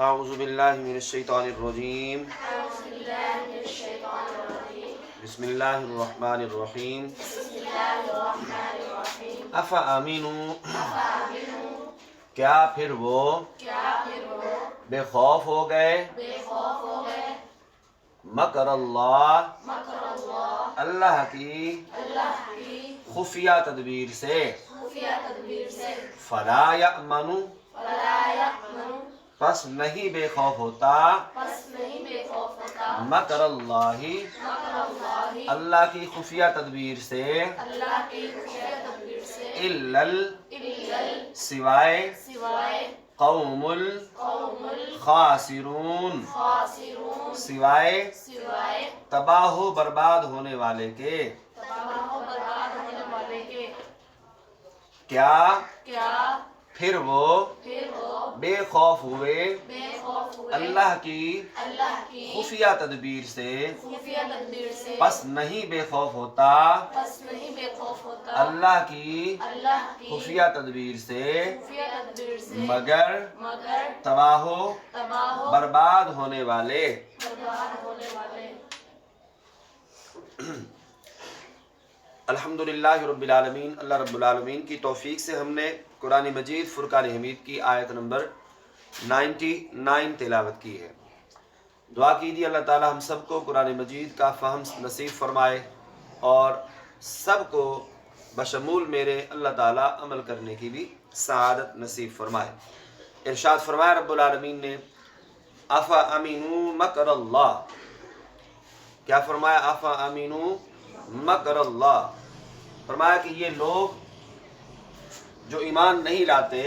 اعوذ باللہ من الشیطان الرجیم بسم اللہ الرحمن الرحیم افامنوا کیا پھر وہ بے خوف ہو گئے مکر اللہ اللہ کی خفیہ تدبیر سے فلا یأمن پس نہیں بے خوف ہوتا مکر اللہ اللہ کی خفیہ تدبیر سے الا سوائے قوم الخاسرون سوائے تباہ و برباد ہونے والے کے کیا پھر وہ بے خوف ہوئے اللہ کی خفیہ تدبیر سے پس نہیں بے خوف ہوتا اللہ کی خفیہ تدبیر سے مگر تباہ و برباد ہونے والے الحمدللہ رب العالمین اللہ رب العالمین کی توفیق سے ہم نے قرآن مجید فرقان حمید کی آیت نمبر 99 تلاوت کی ہے۔ دعا کیجیے اللہ تعالی ہم سب کو قرآن مجید کا فہم نصیب فرمائے اور سب کو بشمول میرے اللہ تعالی عمل کرنے کی بھی سعادت نصیب فرمائے۔ ارشاد فرمایا رب العالمین نے افامنوا مکر اللہ، کیا فرمایا؟ افامنوا مکر اللہ، فرمایا کہ یہ لوگ جو ایمان نہیں لاتے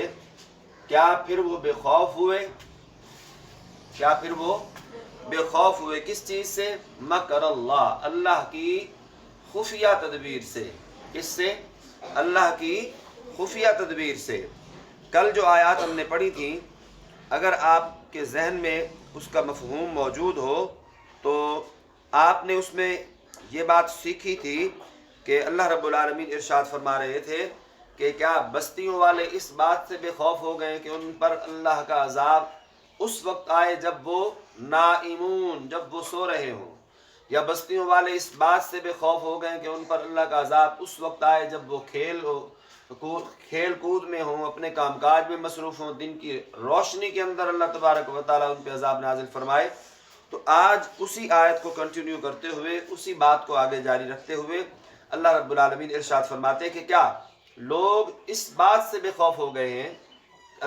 کیا پھر وہ بے خوف ہوئے؟ کیا پھر وہ بے خوف ہوئے کس چیز سے؟ مکر اللہ اللہ کی خفیہ تدبیر سے۔ کس سے؟ اللہ کی خفیہ تدبیر سے۔ کل جو آیات ہم نے پڑھی تھیں اگر آپ کے ذہن میں اس کا مفہوم موجود ہو تو آپ نے اس میں یہ بات سیکھی تھی کہ اللہ رب العالمین ارشاد فرما رہے تھے کہ کیا بستیوں والے اس بات سے بے خوف ہو گئے کہ ان پر اللہ کا عذاب اس وقت آئے جب وہ نائمون، جب وہ سو رہے ہوں، یا بستیوں والے اس بات سے بے خوف ہو گئے کہ ان پر اللہ کا عذاب اس وقت آئے جب وہ کھیل کود میں ہوں، اپنے کام کاج میں مصروف ہوں، دن کی روشنی کے اندر اللہ تبارک و تعالیٰ ان پہ عذاب نازل فرمائے۔ تو آج اسی آیت کو کنٹینیو کرتے ہوئے اسی بات کو آگے جاری رکھتے ہوئے اللہ رب العالمین ارشاد فرماتے ہیں کہ کیا لوگ اس بات سے بے خوف ہو گئے ہیں،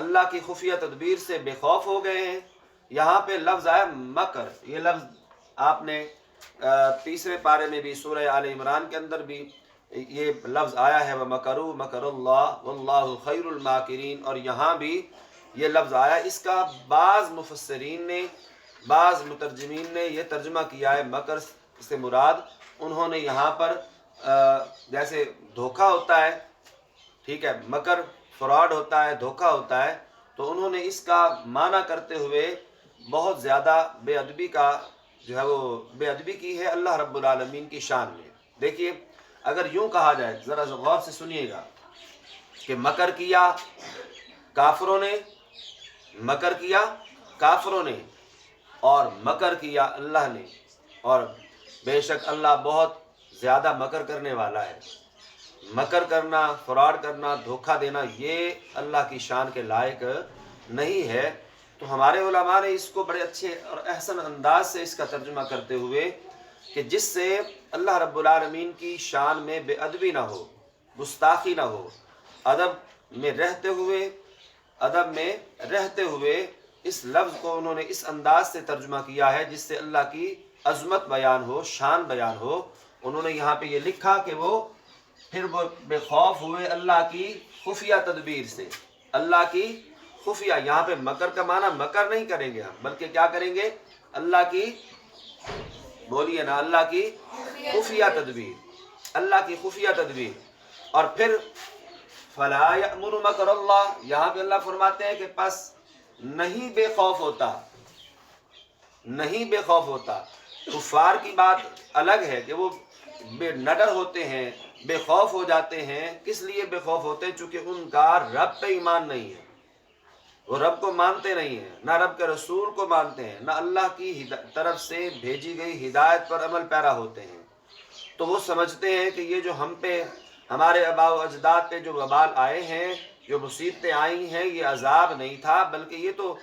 اللہ کی خفیہ تدبیر سے بے خوف ہو گئے ہیں۔ یہاں پہ لفظ آیا مکر، یہ لفظ آپ نے تیسرے پارے میں بھی سورہ آل عمران کے اندر بھی یہ لفظ آیا ہے وَمَكَرُوا مَكَرَ اللَّهُ وَاللَّهُ خَيْرُ الْمَاكِرِينَ، اور یہاں بھی یہ لفظ آیا۔ اس کا بعض مفسرین نے، بعض مترجمین نے یہ ترجمہ کیا ہے مکر سے مراد انہوں نے یہاں پر جیسے دھوکہ ہوتا ہے، ٹھیک ہے، مکر فراڈ ہوتا ہے، دھوکہ ہوتا ہے، تو انہوں نے اس کا معنی کرتے ہوئے بہت زیادہ بے ادبی کا جو ہے وہ بے ادبی کی ہے اللہ رب العالمین کی شان میں۔ دیکھیے اگر یوں کہا جائے، ذرا غور سے سنیے گا کہ مکر کیا کافروں نے، مکر کیا کافروں نے اور مکر کیا اللہ نے، اور بے شک اللہ بہت زیادہ مکر کرنے والا ہے۔ مکر کرنا، فراڈ کرنا، دھوکہ دینا یہ اللہ کی شان کے لائق نہیں ہے۔ تو ہمارے علماء نے اس کو بڑے اچھے اور احسن انداز سے اس کا ترجمہ کرتے ہوئے کہ جس سے اللہ رب العالمین کی شان میں بے ادبی نہ ہو، گستاخی نہ ہو، ادب میں رہتے ہوئے اس لفظ کو انہوں نے اس انداز سے ترجمہ کیا ہے جس سے اللہ کی عظمت بیان ہو، شان بیان ہو۔ انہوں نے یہاں پہ یہ لکھا کہ وہ پھر وہ بے خوف ہوئے اللہ کی خفیہ تدبیر سے۔ اللہ کی خفیہ، یہاں پہ مکر کا معنی مکر نہیں کریں گے ہم، بلکہ کیا کریں گے؟ اللہ کی، بولیے نا، اللہ کی خفیہ تدبیر، اللہ کی خفیہ تدبیر۔ اور پھر فلا یأمن مکر اللہ، یہاں پہ اللہ فرماتے ہیں کہ پس نہیں بے خوف ہوتا، نہیں بے خوف ہوتا۔ کفار کی بات الگ ہے کہ وہ بے نڈر ہوتے ہیں، بے خوف ہو جاتے ہیں۔ کس لیے بے خوف ہوتے ہیں؟ چونکہ ان کا رب پہ ایمان نہیں ہے، وہ رب کو مانتے نہیں ہیں، نہ رب کے رسول کو مانتے ہیں، نہ اللہ کی طرف سے بھیجی گئی ہدایت پر عمل پیرا ہوتے ہیں، تو وہ سمجھتے ہیں کہ یہ جو ہم پہ، ہمارے آباء و اجداد پہ جو وبال آئے ہیں، جو مصیبتیں آئی ہیں، یہ عذاب نہیں تھا، بلکہ یہ تو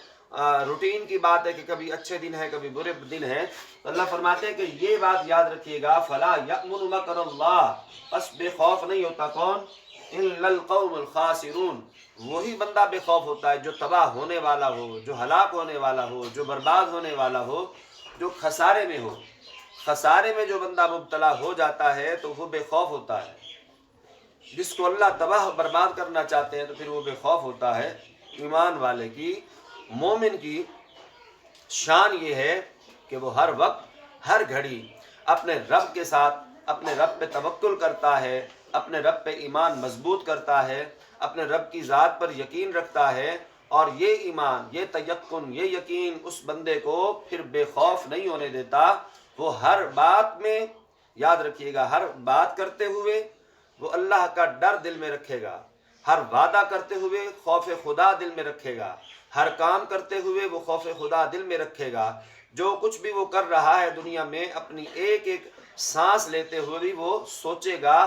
روٹین کی بات ہے کہ کبھی اچھے دن ہے کبھی برے دن ہے۔ تو اللہ فرماتے ہیں کہ یہ بات یاد رکھیے گا، فلا یأمن مکر اللہ، بس بے خوف نہیں ہوتا کون؟ الا القوم الخاسرون، وہی بندہ بے خوف ہوتا ہے جو تباہ ہونے والا ہو، جو ہلاک ہونے والا ہو، جو برباد ہونے والا ہو، جو خسارے میں ہو۔ خسارے میں جو بندہ مبتلا ہو جاتا ہے تو وہ بے خوف ہوتا ہے۔ جس کو اللہ تباہ برباد کرنا چاہتے ہیں تو پھر وہ بے خوف ہوتا ہے۔ ایمان والے کی، مومن کی شان یہ ہے کہ وہ ہر وقت، ہر گھڑی اپنے رب کے ساتھ، اپنے رب پہ توکل کرتا ہے، اپنے رب پہ ایمان مضبوط کرتا ہے، اپنے رب کی ذات پر یقین رکھتا ہے، اور یہ ایمان، یہ تیقن، یہ یقین اس بندے کو پھر بے خوف نہیں ہونے دیتا۔ وہ ہر بات میں، یاد رکھیے گا، ہر بات کرتے ہوئے وہ اللہ کا ڈر دل میں رکھے گا، ہر وعدہ کرتے ہوئے خوف خدا دل میں رکھے گا، ہر کام کرتے ہوئے وہ خوف خدا دل میں رکھے گا۔ جو کچھ بھی وہ کر رہا ہے دنیا میں، اپنی ایک ایک سانس لیتے ہوئے بھی وہ سوچے گا،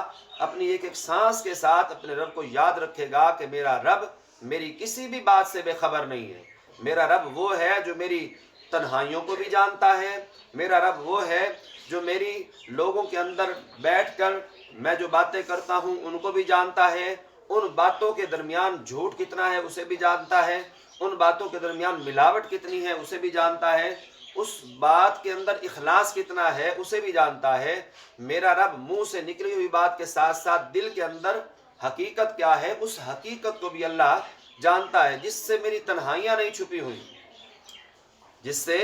اپنی ایک ایک سانس کے ساتھ اپنے رب کو یاد رکھے گا کہ میرا رب میری کسی بھی بات سے بے خبر نہیں ہے۔ میرا رب وہ ہے جو میری تنہائیوں کو بھی جانتا ہے، میرا رب وہ ہے جو میری لوگوں کے اندر بیٹھ کر میں جو باتیں کرتا ہوں ان کو بھی جانتا ہے، ان باتوں کے درمیان جھوٹ کتنا ہے اسے بھی جانتا ہے، ان باتوں کے درمیان ملاوٹ کتنی ہے اسے بھی جانتا ہے، اس بات کے اندر اخلاص کتنا ہے اسے بھی جانتا ہے۔ میرا رب منہ سے نکلی ہوئی بات کے ساتھ ساتھ دل کے اندر حقیقت کیا ہے اس حقیقت کو بھی اللہ جانتا ہے، جس سے میری تنہائیاں نہیں چھپی ہوئی، جس سے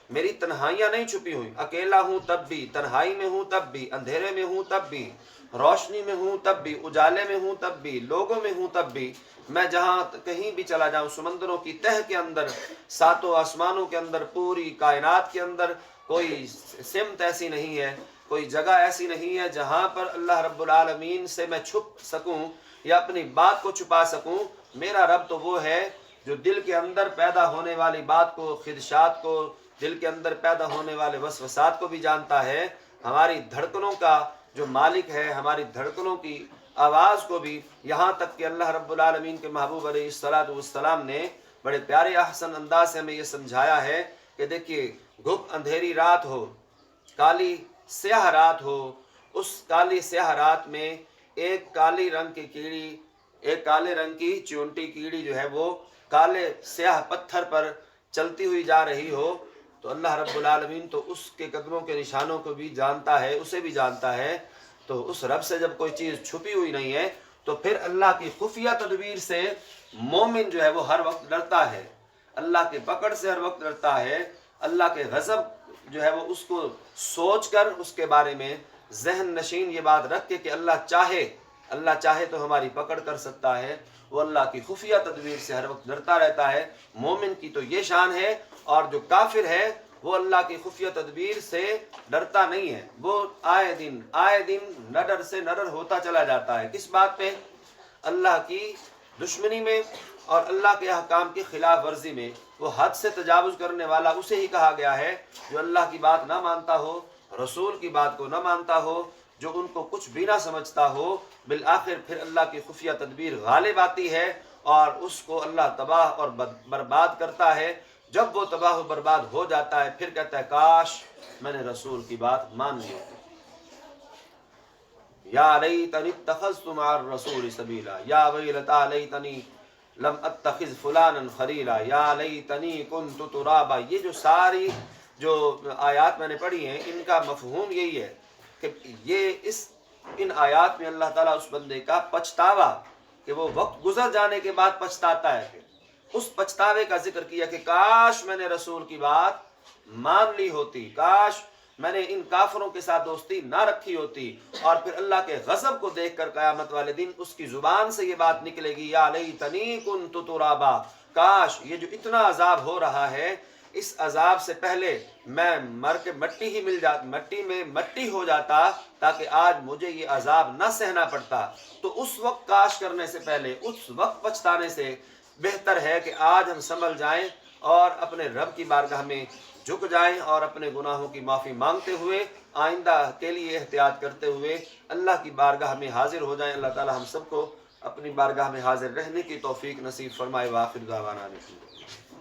میری تنہائیاں نہیں چھپی ہوئی۔ اکیلا ہوں تب بھی، تنہائی میں ہوں تب بھی، اندھیرے میں ہوں تب بھی، روشنی میں ہوں تب بھی، اجالے میں ہوں تب بھی، لوگوں میں ہوں تب بھی، میں جہاں کہیں بھی چلا جاؤں، سمندروں کی تہ کے اندر، ساتوں آسمانوں کے اندر، پوری کائنات کے اندر، کوئی سمت ایسی نہیں ہے، کوئی جگہ ایسی نہیں ہے جہاں پر اللہ رب العالمین سے میں چھپ سکوں یا اپنی بات کو چھپا سکوں۔ میرا رب تو وہ ہے جو دل کے اندر پیدا ہونے والی بات کو، خدشات کو، دل کے اندر پیدا ہونے والے وسوسات کو بھی جانتا ہے، ہماری دھڑکنوں کا جو مالک ہے، ہماری دھڑکنوں کی آواز کو بھی، یہاں تک کہ اللہ رب العالمین کے محبوب علیہ الصلوۃ والسلام نے بڑے پیارے احسن انداز سے ہمیں یہ سمجھایا ہے کہ دیکھیے، گھپ اندھیری رات ہو، کالی سیاہ رات ہو، اس کالی سیاہ رات میں ایک کالی رنگ کی کیڑی، ایک کالے رنگ کی چونٹی کیڑی جو ہے وہ کالے سیاہ پتھر پر چلتی ہوئی جا رہی ہو، تو اللہ رب العالمین تو اس کے قدموں کے نشانوں کو بھی جانتا ہے، اسے بھی جانتا ہے۔ تو اس رب سے جب کوئی چیز چھپی ہوئی نہیں ہے تو پھر اللہ کی خفیہ تدبیر سے مومن جو ہے وہ ہر وقت ڈرتا ہے، اللہ کے پکڑ سے ہر وقت ڈرتا ہے، اللہ کے غضب جو ہے وہ اس کو سوچ کر اس کے بارے میں ذہن نشین یہ بات رکھ کے کہ اللہ چاہے تو ہماری پکڑ کر سکتا ہے، وہ اللہ کی خفیہ تدبیر سے ہر وقت ڈرتا رہتا ہے۔ مومن کی تو یہ شان ہے، اور جو کافر ہے وہ اللہ کی خفیہ تدبیر سے ڈرتا نہیں ہے، وہ آئے دن نڈر سے نڈر ہوتا چلا جاتا ہے۔ کس بات پہ؟ اللہ کی دشمنی میں اور اللہ کے احکام کی خلاف ورزی میں۔ وہ حد سے تجاوز کرنے والا اسے ہی کہا گیا ہے جو اللہ کی بات نہ مانتا ہو، رسول کی بات کو نہ مانتا ہو، جو ان کو کچھ بھی نہ سمجھتا ہو، بالآخر پھر اللہ کی خفیہ تدبیر غالب آتی ہے اور اس کو اللہ تباہ اور برباد کرتا ہے۔ جب وہ تباہ و برباد ہو جاتا ہے پھر کہتا ہے کاش میں نے رسول کی بات مان لی ہوتی، یا لیتنی اتخذت مع الرسول سبیلا، یا ویلتی لیتنی لم اتخذ فلانا خلیلا، یا لیتنی کنت ترابا۔ یہ جو ساری جو آیات میں نے پڑھی ہیں ان کا مفہوم یہی ہے کہ ان آیات میں اللہ تعالیٰ اس بندے کا پچھتاوا، کہ وہ وقت گزر جانے کے بعد پچھتاتا ہے، اس پچھتاوے کا ذکر کیا کہ کاش میں نے رسول کی بات مان لی ہوتی، کاش میں نے ان کافروں کے ساتھ دوستی نہ رکھی ہوتی۔ اور پھر اللہ کے غضب کو دیکھ کر قیامت والے دن اس کی زبان سے یہ بات نکلے گی، یا لیتنی کنت ترابا، کاش یہ جو اتنا عذاب ہو رہا ہے اس عذاب سے پہلے میں مر کے مٹی میں مٹی ہو جاتا تاکہ آج مجھے یہ عذاب نہ سہنا پڑتا۔ تو اس وقت کاش کرنے سے پہلے، اس وقت پچھتانے سے بہتر ہے کہ آج ہم سنبھل جائیں اور اپنے رب کی بارگاہ میں جھک جائیں اور اپنے گناہوں کی معافی مانگتے ہوئے آئندہ کے لیے احتیاط کرتے ہوئے اللہ کی بارگاہ میں حاضر ہو جائیں۔ اللہ تعالی ہم سب کو اپنی بارگاہ میں حاضر رہنے کی توفیق نصیب فرمائے۔ وآخر دعوانا الحمدللہ۔